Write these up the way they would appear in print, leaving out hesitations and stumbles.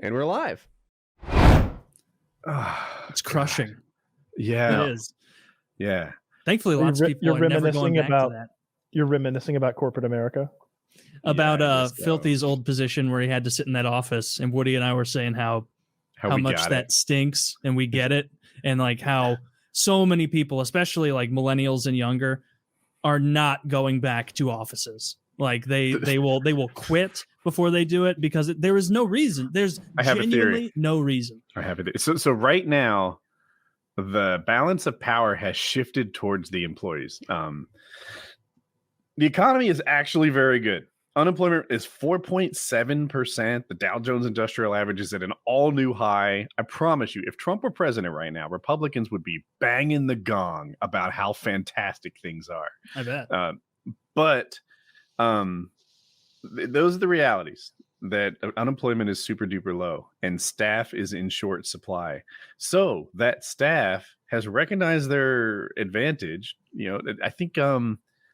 And we're live. It's crushing. Yeah. It is. Yeah. Thankfully, lots of people are never going back to that. You're reminiscing about corporate America? About Filthy's old position where he had to sit in that office, and Woody and I were saying how much that stinks, and we get it, and like how so many people, especially like millennials and younger, are not going back to offices. Like they will quit before they do it because there is no reason. There's genuinely no reason. I have it. So right now, the balance of power has shifted towards the employees. The economy is actually very good. Unemployment is 4.7%. The Dow Jones Industrial Average is at an all-new high. I promise you, if Trump were president right now, Republicans would be banging the gong about how fantastic things are. I bet. But those are the realities, that unemployment is super duper low and staff is in short supply. So that staff has recognized their advantage. You know, I think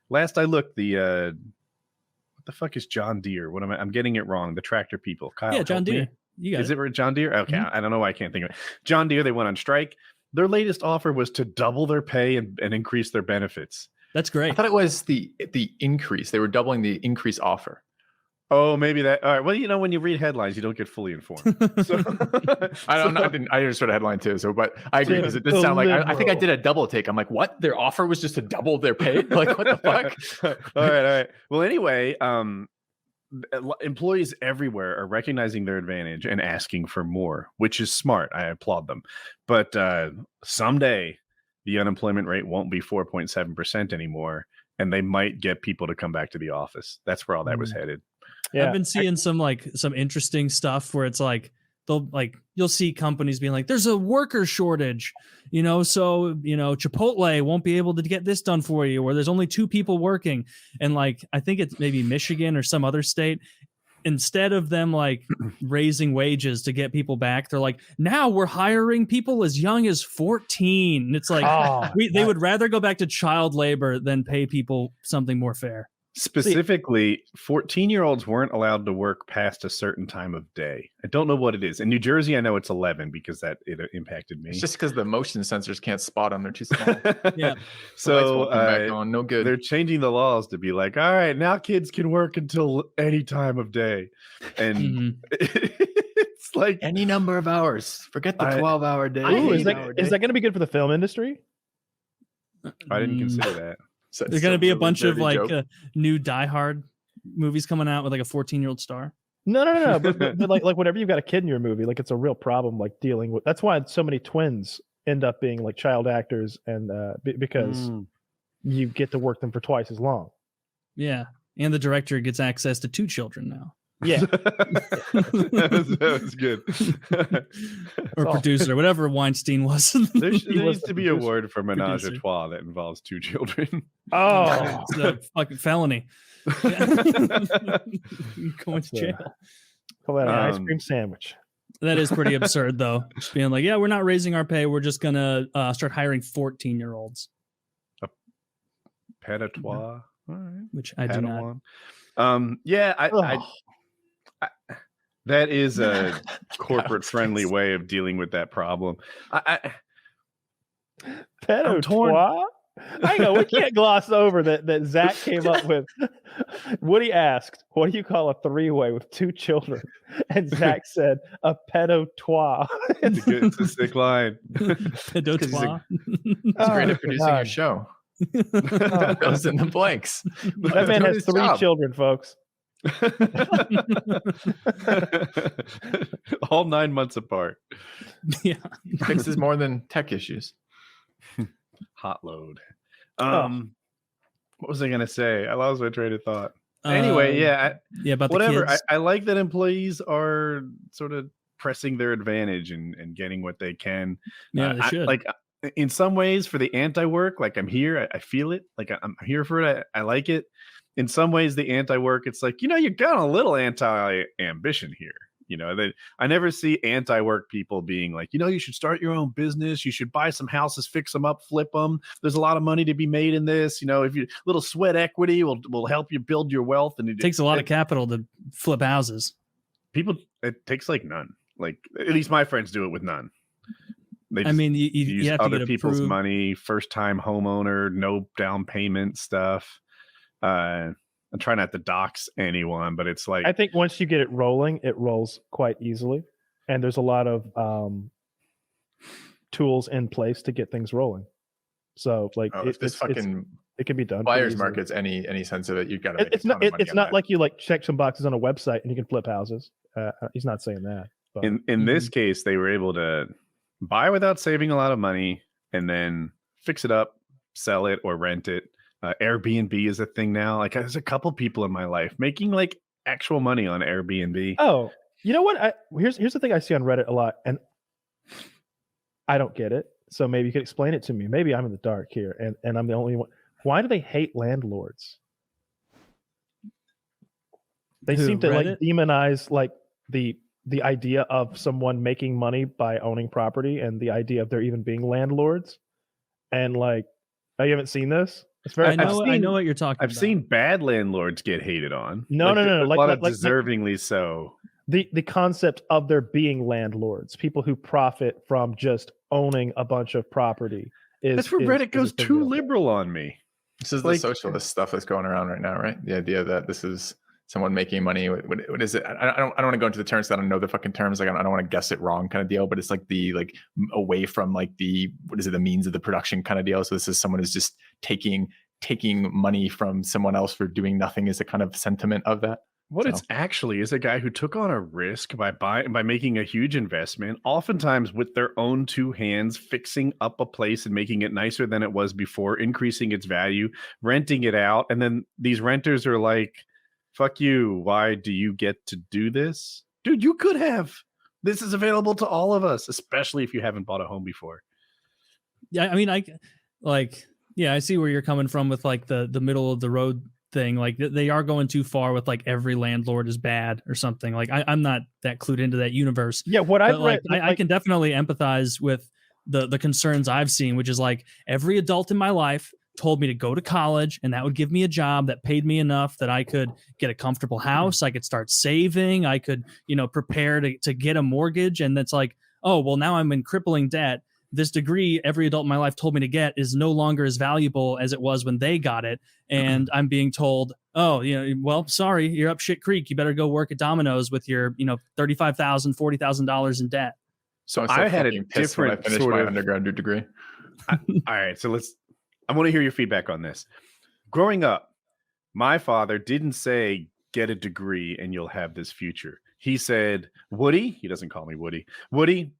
last I looked, what the fuck is John Deere? What am I'm getting it wrong. The tractor people. Kyle, yeah, John Deere. Is it John Deere? Okay, I don't know why I can't think of it. John Deere, they went on strike. Their latest offer was to double their pay and increase their benefits. That's great. I thought it was the increase. They were doubling the increase offer. Oh, maybe that. All right. Well, you know, when you read headlines, you don't get fully informed. So, I just read a headline too. So, but I agree because it did sound like I think I did a double take. I'm like, what? Their offer was just to double their pay? Like, what the fuck? All right. Well, anyway, employees everywhere are recognizing their advantage and asking for more, which is smart. I applaud them. But someday, the unemployment rate won't be 4.7% anymore, and they might get people to come back to the office. That's where all that was headed. Yeah, I've been seeing some interesting stuff where it's like you'll see companies being like, there's a worker shortage, so Chipotle won't be able to get this done for you, or there's only 2 people working. And like, I think it's maybe Michigan or some other state, instead of them like raising wages to get people back, they're like, now we're hiring people as young as 14. And it's like, they would rather go back to child labor than pay people something more fair. Specifically, 14-year-olds weren't allowed to work past a certain time of day. I don't know what it is. In New Jersey, I know it's 11 because it impacted me. It's just because the motion sensors can't spot them. They're too small. Yeah. So back on. No good. They're changing the laws to be like, all right, now kids can work until any time of day. And it's like any number of hours. Forget the 12-hour day. Ooh, is that going to be good for the film industry? I didn't consider that. So there's going to be a bunch of like new Die Hard movies coming out with like a 14-year-old star. No. But like whenever you've got a kid in your movie, like it's a real problem. Like dealing with. That's why so many twins end up being like child actors, and because you get to work them for twice as long. Yeah, and the director gets access to 2 children now. Yeah, that was good. Or producer, whatever Weinstein was. There needs to be a word for menage a trois that involves 2 children. Oh, it's a fucking felony. Going to jail. Call that an ice cream sandwich. That is pretty absurd, though. Just being like, yeah, we're not raising our pay. We're just gonna start hiring 14-year-olds. A pet a trois, all right. Which I do not. That is a corporate friendly way of dealing with that problem. Pet-a-trois? I know we can't gloss over that Zach came up with. Woody asked, "What do you call a 3-way with 2 children?" And Zach said, "A pet-a-trois." It's a sick line. Pet-a-trois. He's great at producing your show. Fills in the blanks. That man has 3 children, folks. All 9 months apart. Yeah, fixes more than tech issues. Hot load. What was I gonna say? I lost my train of thought. Anyway, about whatever. The kids. I like that employees are sort of pressing their advantage and getting what they can. Yeah, they should. In some ways, for the anti-work, like I'm here, I feel it. Like I'm here for it. I like it. In some ways, the anti-work, it's like, you got a little anti-ambition here. I never see anti-work people being like, you should start your own business. You should buy some houses, fix them up, flip them. There's a lot of money to be made in this. If you little sweat equity will help you build your wealth. And it takes a lot of capital to flip houses. It takes like none. Like at least my friends do it with none. They I mean, you use have to other get people's approved. money, first time homeowner, no down payment stuff. I try not to dox anyone, but it's like I think once you get it rolling, it rolls quite easily, and there's a lot of tools in place to get things rolling. So like if this fucking it can be done. buyer's easily. market's any sense of it, you've got to. It's not like you like check some boxes on a website and you can flip houses. He's not saying that. But. in this case, they were able to buy without saving a lot of money and then fix it up, sell it, or rent it. Airbnb is a thing now. Like there's a couple people in my life making like actual money on Airbnb. Oh, you know what? Here's the thing I see on Reddit a lot, and I don't get it. So maybe you could explain it to me. Maybe I'm in the dark here, and I'm the only one. Why do they hate landlords? They seem to like demonize like the idea of someone making money by owning property and the idea of there even being landlords. And like, oh, you haven't seen this? It's very. I know what you're talking about. I've seen bad landlords get hated on. No. A lot of deservingly so. The concept of there being landlords, people who profit from just owning a bunch of property, that's where Reddit goes too liberal on me. This is the socialist stuff that's going around right now, right? The idea that this is someone making money. What is it? I don't want to go into the terms. I don't know the fucking terms. Like I don't want to guess it wrong kind of deal. But it's like the away from like the means of the production kind of deal. So this is someone who's just taking money from someone else for doing nothing. Is a kind of sentiment of that. What it's actually is a guy who took on a risk by making a huge investment, oftentimes with their own two hands, fixing up a place and making it nicer than it was before, increasing its value, renting it out. And then these renters are like, fuck you. Why do you get to do this? Dude, you could have. This is available to all of us, especially if you haven't bought a home before. Yeah, I mean, I see where you're coming from with like the middle of the road thing. Like they are going too far with like every landlord is bad or something. Like I'm not that clued into that universe. Yeah, what I've read, I can definitely empathize with the concerns I've seen, which is like every adult in my life told me to go to college and that would give me a job that paid me enough that I could get a comfortable house. I could start saving. I could, prepare to get a mortgage. And that's like, oh, well, now I'm in crippling debt. This degree every adult in my life told me to get is no longer as valuable as it was when they got it. And I'm being told, oh, well, sorry, you're up shit creek. You better go work at Domino's with your, $35,000, $40,000 in debt. So I had a different when I finished sort my of undergraduate degree. All right, so I want to hear your feedback on this. Growing up, my father didn't say get a degree and you'll have this future. He said, Woody, he doesn't call me Woody. Woody,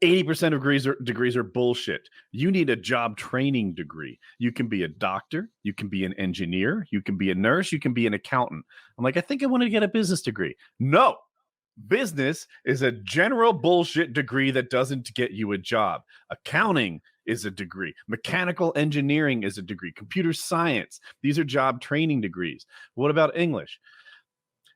80% of degrees are bullshit. You need a job training degree. You can be a doctor. You can be an engineer. You can be a nurse. You can be an accountant. I'm like, I think I want to get a business degree. No, business is a general bullshit degree that doesn't get you a job. Accounting is a degree. Mechanical engineering is a degree. Computer science. These are job training degrees. What about English?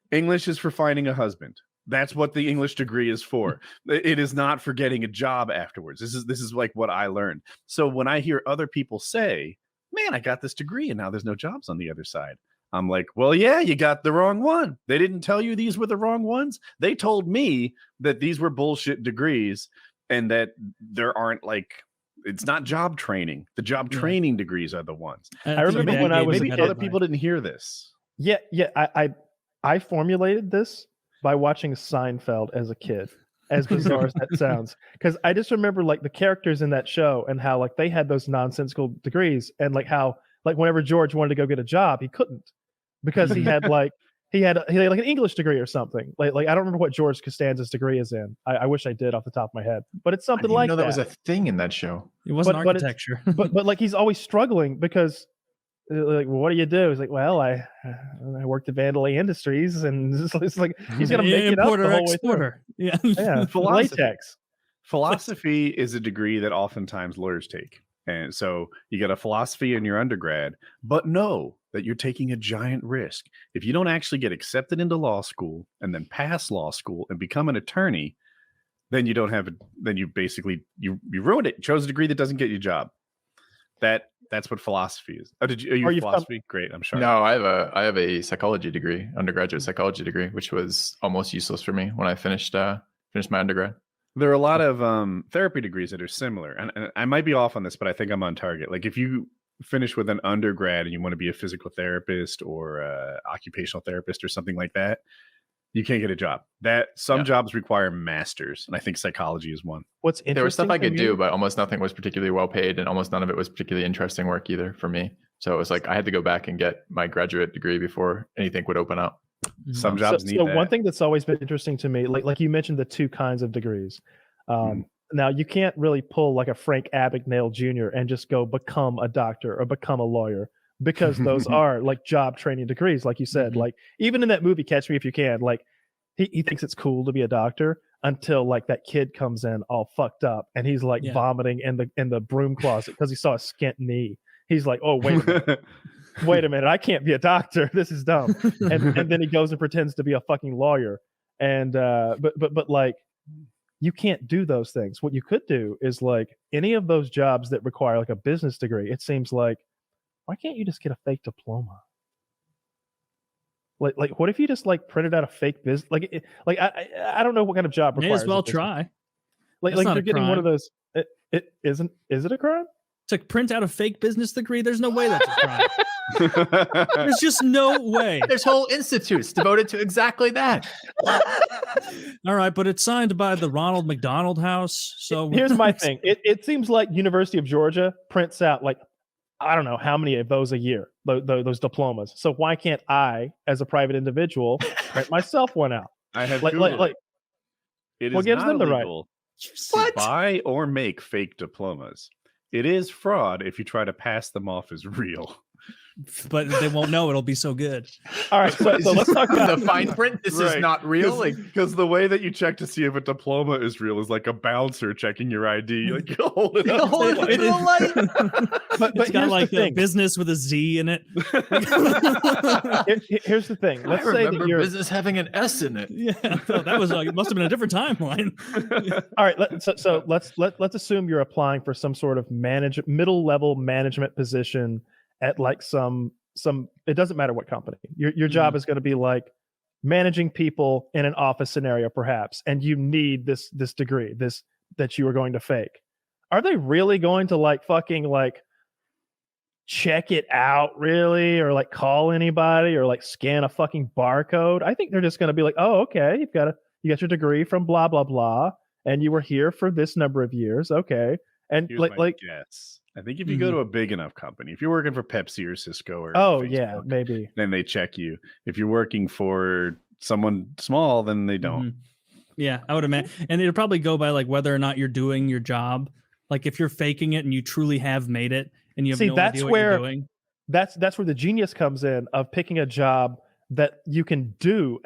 English is for finding a husband. That's what the English degree is for. It is not for getting a job afterwards. This is like what I learned. So when I hear other people say, man, I got this degree and now there's no jobs on the other side. I'm like, well, yeah, you got the wrong one. They didn't tell you these were the wrong ones. They told me that these were bullshit degrees and that there aren't it's not job training. The job training degrees are the ones. I remember when I was maybe other people didn't hear this. Yeah. I formulated this by watching Seinfeld as a kid, as bizarre as that sounds. Because I just remember the characters in that show and how they had those nonsensical degrees and how whenever George wanted to go get a job, he couldn't because he had he had an English degree or something. I don't remember what George Costanza's degree is in. I wish I did off the top of my head, but it's something like that. That was a thing in that show. It wasn't architecture. But he's always struggling because what do you do? He's like, well, I worked at Vandalay Industries, and it's like he's gonna make it up the whole way through. Yeah. Philosophy is a degree that oftentimes lawyers take, and so you get a philosophy in your undergrad, but know that you're taking a giant risk. If you don't actually get accepted into law school and then pass law school and become an attorney, then you don't have then you basically you ruined it. You chose a degree that doesn't get you a job. That's what philosophy is. Oh, are you philosophy? Great. I'm sure. No, I have a psychology degree, undergraduate psychology degree, which was almost useless for me when I finished finish my undergrad. There are a lot of therapy degrees that are similar, and I might be off on this, but I think I'm on target. Like if you finish with an undergrad and you want to be a physical therapist or occupational therapist or something like that, you can't get a job. That some jobs require masters, and I think psychology is one. What's interesting? There was stuff I could do, but almost nothing was particularly well paid, and almost none of it was particularly interesting work either for me. So it was like I had to go back and get my graduate degree before anything would open up. Some jobs need so that. one thing that's always been interesting to me, like you mentioned the two kinds of degrees. Now you can't really pull like a Frank Abagnale Jr. and just go become a doctor or become a lawyer, because those are like job training degrees, like you said. Like even in that movie Catch Me If You Can, like he thinks it's cool to be a doctor until like that kid comes in all fucked up and he's like vomiting in the broom closet because he saw a skint knee. He's like, oh wait a minute. Wait a minute, I can't be a doctor. This is dumb. And then he goes and pretends to be a fucking lawyer. And but like you can't do those things. What you could do is like any of those jobs that require like a business degree. It seems like, why can't you just get a fake diploma? Like what if you just like printed out a fake business? Like I don't know what kind of job May requires. as well try. Like you're getting one of those. It isn't. Is it a crime? To print out a fake business degree, there's no way that's a crime. There's just no way. There's whole institutes devoted to exactly that. All right, but it's signed by the Ronald McDonald House. So here's my thing. It seems like University of Georgia prints out like I don't know how many of those a year, those diplomas. So why can't I, as a private individual, print myself one out? I have like it is what gives not them the right? illegal to buy or make fake diplomas. It is fraud if you try to pass them off as real. But they won't know. It'll be so good. All right, so let's talk about the fine print. This is not real. Because the way that you check to see if a diploma is real is like a bouncer checking your ID. Like you hold it up. But It's got here's like the a thing. business with a Z in it. Here's the thing. Let's I say remember that you're business having an S in it. Yeah, that was like, it must have been a different timeline. all right. Let's assume you're applying for some sort of middle level management position at like some. It doesn't matter what company. Your job is going to be like managing people in an office scenario, perhaps, and you need this degree, that you are going to fake. Are they really going to like fucking like check it out really, or like call anybody, or like scan a fucking barcode? I think they're just going to be like, oh, okay, you got your degree from blah blah blah, and you were here for this number of years, okay, and Here's my guess. I think if you go to a big enough company, if you're working for Pepsi or Cisco or Facebook, maybe then they check you. If you're working for someone small, then they don't. Yeah, I would imagine, and it'll probably go by like whether or not you're doing your job. Like if you're faking it and you truly have made it, and you have no idea what you're doing. That's where the genius comes in of picking a job that you can do,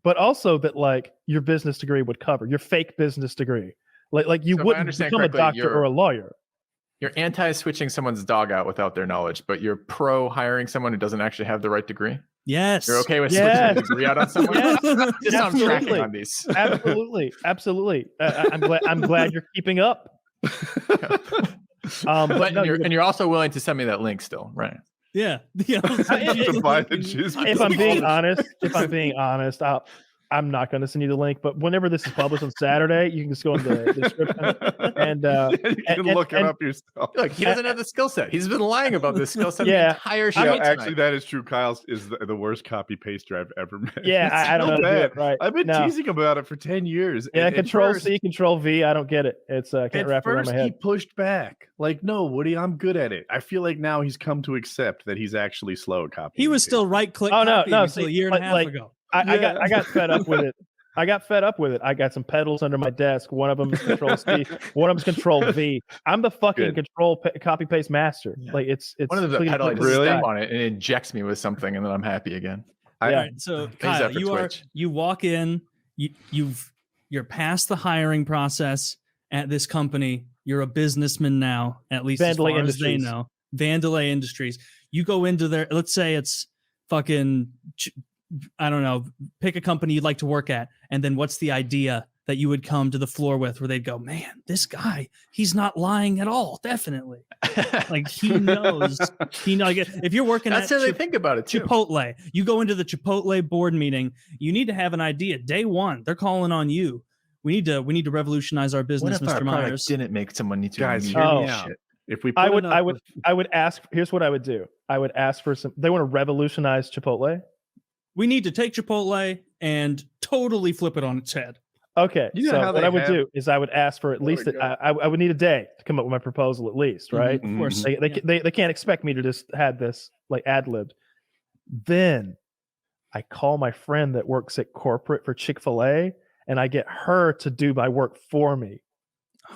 but also that like your business degree would cover, your fake business degree. Like you wouldn't become a doctor or a lawyer. You're anti-switching someone's dog out without their knowledge, but you're pro hiring someone who doesn't actually have the right degree. Yes. You're okay with switching a degree out on someone? Just I'm tracking Absolutely. on these. Absolutely. I'm glad you're keeping up. But no, you're also willing to send me that link still, right? Yeah. To buy the juice. If I'm being honest, I'm not going to send you the link, but whenever this is published on Saturday, you can just go in the description and you can look it up yourself. Look, he doesn't have the skill set. He's been lying about this skill set the entire show. Actually, that is true. Kyle's is the worst copy paster I've ever met. Yeah, I don't know. Bad. Right. I've been teasing about it for 10 years. Yeah, Control C, Control V. I don't get it. It's can't wrap it around my head. He pushed back. Like, no, Woody, I'm good at it. I feel like now he's come to accept that he's actually slow at copying. He was still right click. Oh no, until a year and a half ago. I got fed up with it. I got some pedals under my desk. One of them is Control C. One of them is Control V. I'm the fucking Control copy paste master. Yeah. Like it's one of the pedal. I just step on it and it injects me with something, and then I'm happy again. All right, so Kyle, you walk in. You're past the hiring process at this company. You're a businessman now, at least Vandalay as far Industries. as they know. Vandalay Industries. You go into their. Let's say it's fucking. I don't know, pick a company you'd like to work at. And then what's the idea that you would come to the floor with where they'd go, man, this guy, he's not lying at all. Definitely. Like he knows, like if you're working that's how they think about it too. Chipotle, you go into the Chipotle board meeting, you need to have an idea. Day one, they're calling on you We need to revolutionize our What business, if our Mr. product Myers. didn't make someone need to Guys, immediately hear Oh, me out. shit? If we I put would enough I would ask. Here's what I would do. I would ask for some. They want to revolutionize Chipotle. We need to take Chipotle and totally flip it on its head. Okay, You know so how what they I would have- do is I would ask for at There we least go. I would need a day to come up with my proposal at least, right? Of course. Mhm. They can't expect me to just had this like ad libbed. Then I call my friend that works at corporate for Chick-fil-A and I get her to do my work for me.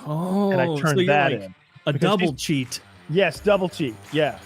Oh, And I turn so you're that like in. a Because double she's- cheat. Yes, double cheat. Yeah.